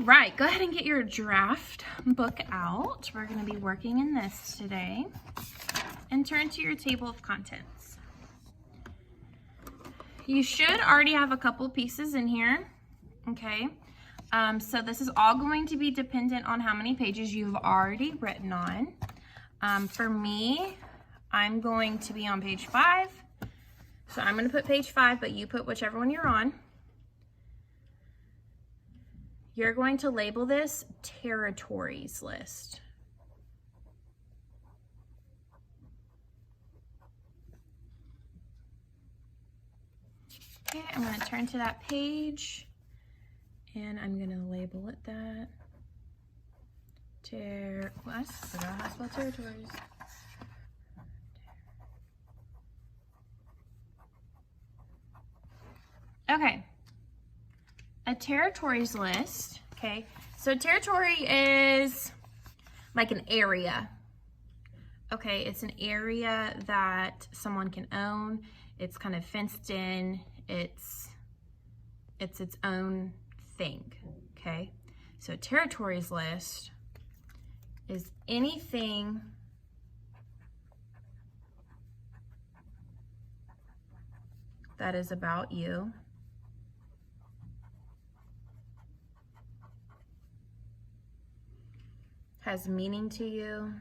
right, go ahead and get your draft book out. We're going to be working in this today. And turn to your table of contents. You should already have a couple pieces in here, okay? So this is all going to be dependent on how many pages you've already written on. For me, I'm going to be on page 5. So I'm going to put page 5, but you put whichever one you're on. You're going to label this territories list. Okay, I'm going to turn to that page and I'm going to label it that. I forgot how to spell territories. Okay, a territories list, okay, so territory is like an area, okay, it's an area that someone can own, it's kind of fenced in, it's its own thing, okay, so territories list is anything that is about you, has meaning to you,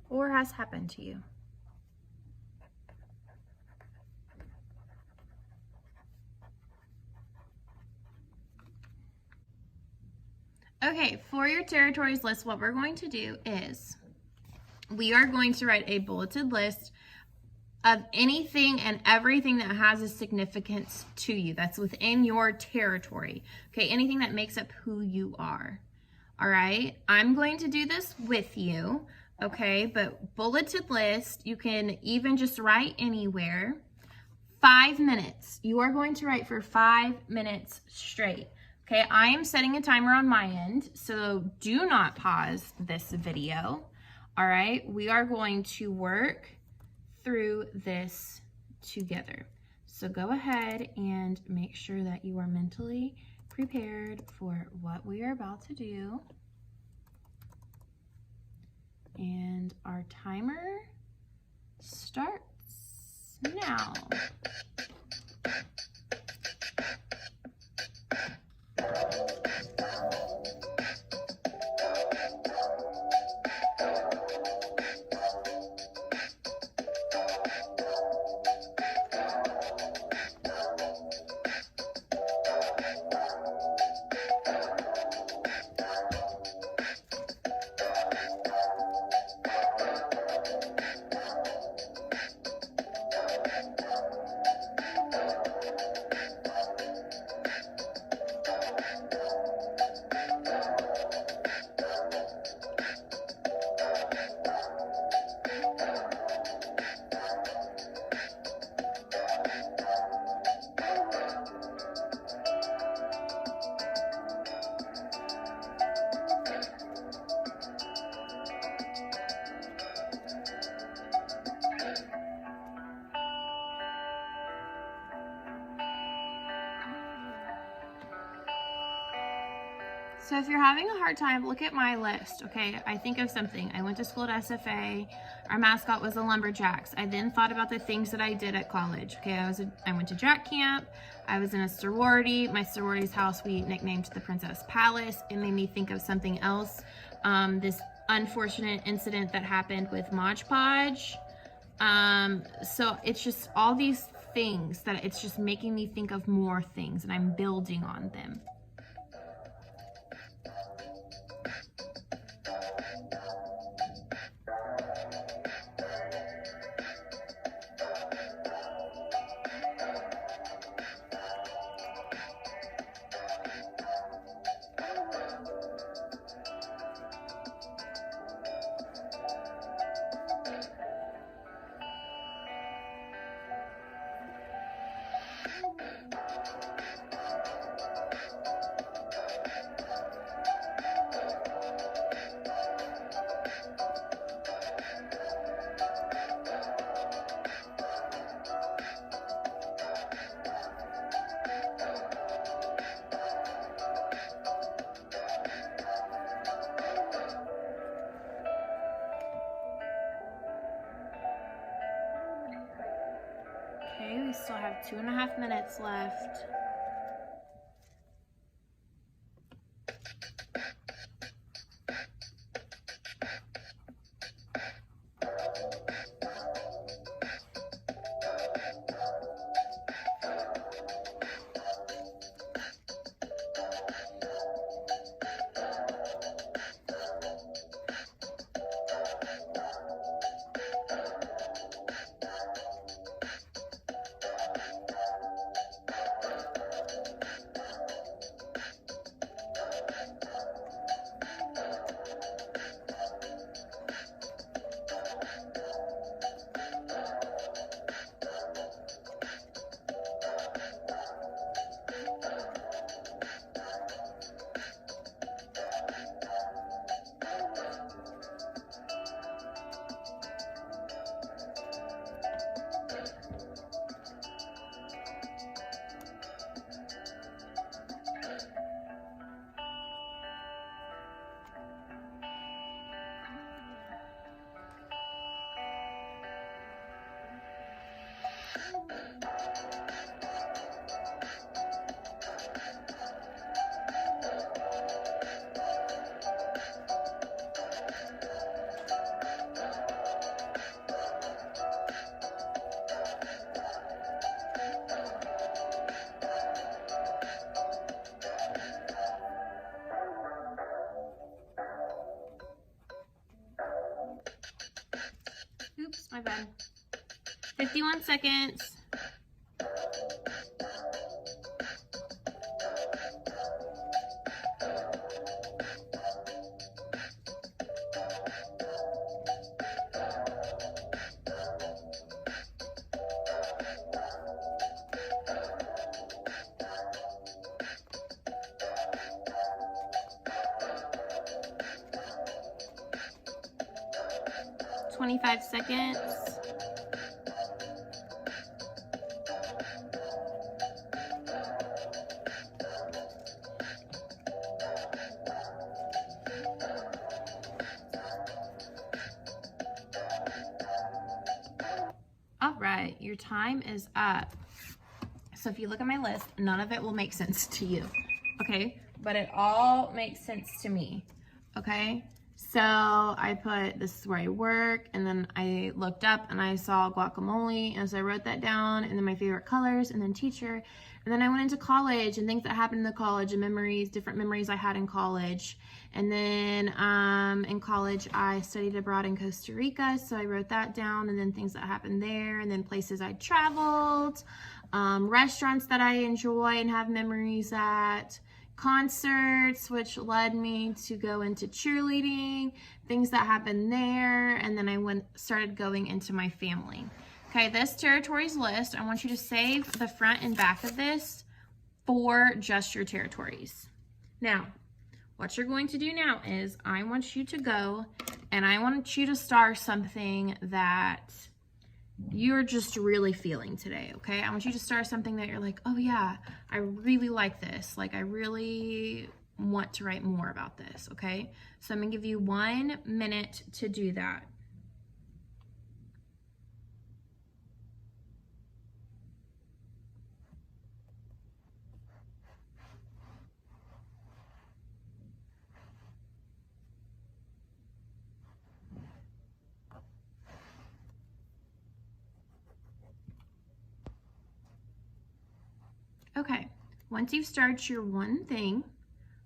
or has happened to you. Okay, for your territories list, what we're going to do is we are going to write a bulleted list of anything and everything that has a significance to you that's within your territory. Okay, anything that makes up who you are. All right, I'm going to do this with you, okay, but bulleted list, you can even just write anywhere. 5 minutes. You are going to write for 5 minutes straight. Okay, I am setting a timer on my end, so do not pause this video. All right, we are going to work through this together. So go ahead and make sure that you are mentally prepared for what we are about to do. And our timer starts now. So if you're having a hard time, look at my list, okay? I think of something. I went to school at SFA. Our mascot was the Lumberjacks. I then thought about the things that I did at college, okay? I went to Jack Camp. I was in a sorority. My sorority's house we nicknamed the Princess Palace. It made me think of something else. This unfortunate incident that happened with Mod Podge. So it's just all these things that it's just making me think of more things and I'm building on them. Okay, we still have 2.5 minutes left. Oops, my bad. 51 seconds. Twenty-five seconds. All right, your time is up. So if you look at my list, none of it will make sense to you, okay? But it all makes sense to me, okay? So I put, this is where I work, and then I looked up and I saw guacamole, and so I wrote that down, and then my favorite colors, and then teacher, and then I went into college and things that happened in the college and memories, different memories I had in college. And then in college, I studied abroad in Costa Rica, so I wrote that down, and then things that happened there, and then places I traveled, restaurants that I enjoy and have memories at, concerts, which led me to go into cheerleading, things that happened there, and then I started going into my family. Okay, this territories list, I want you to save the front and back of this for just your territories. Now, what you're going to do now is I want you to go and I want you to star something that you're just really feeling today, okay? I want you to star something that you're like, oh yeah, I really like this. Like, I really want to write more about this, okay? So I'm gonna give you 1 minute to do that. Okay, once you've started your one thing,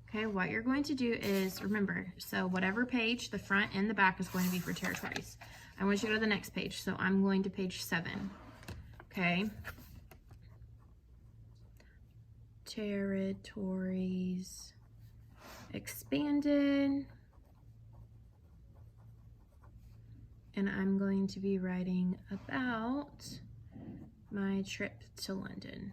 okay, what you're going to do is, remember, so whatever page, the front and the back is going to be for territories. I want you to go to the next page, so I'm going to page 7, okay? Territories expanded. And I'm going to be writing about my trip to London.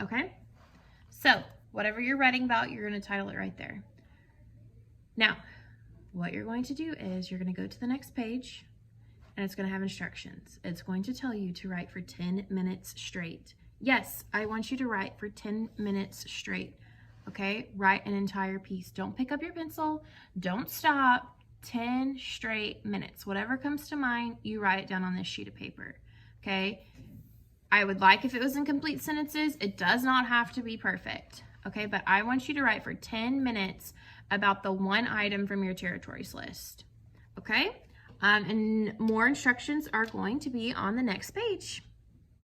Okay, so whatever you're writing about, you're going to title it right there. Now, what you're going to do is you're going to go to the next page, and it's going to have instructions. It's going to tell you to write for 10 minutes straight. Yes, I want you to write for 10 minutes straight. Okay, write an entire piece. Don't pick up your pencil. Don't stop. 10 straight minutes. Whatever comes to mind, you write it down on this sheet of paper. Okay, I would like if it was in complete sentences. It does not have to be perfect. Okay, but I want you to write for 10 minutes about the one item from your territories list. Okay, and more instructions are going to be on the next page.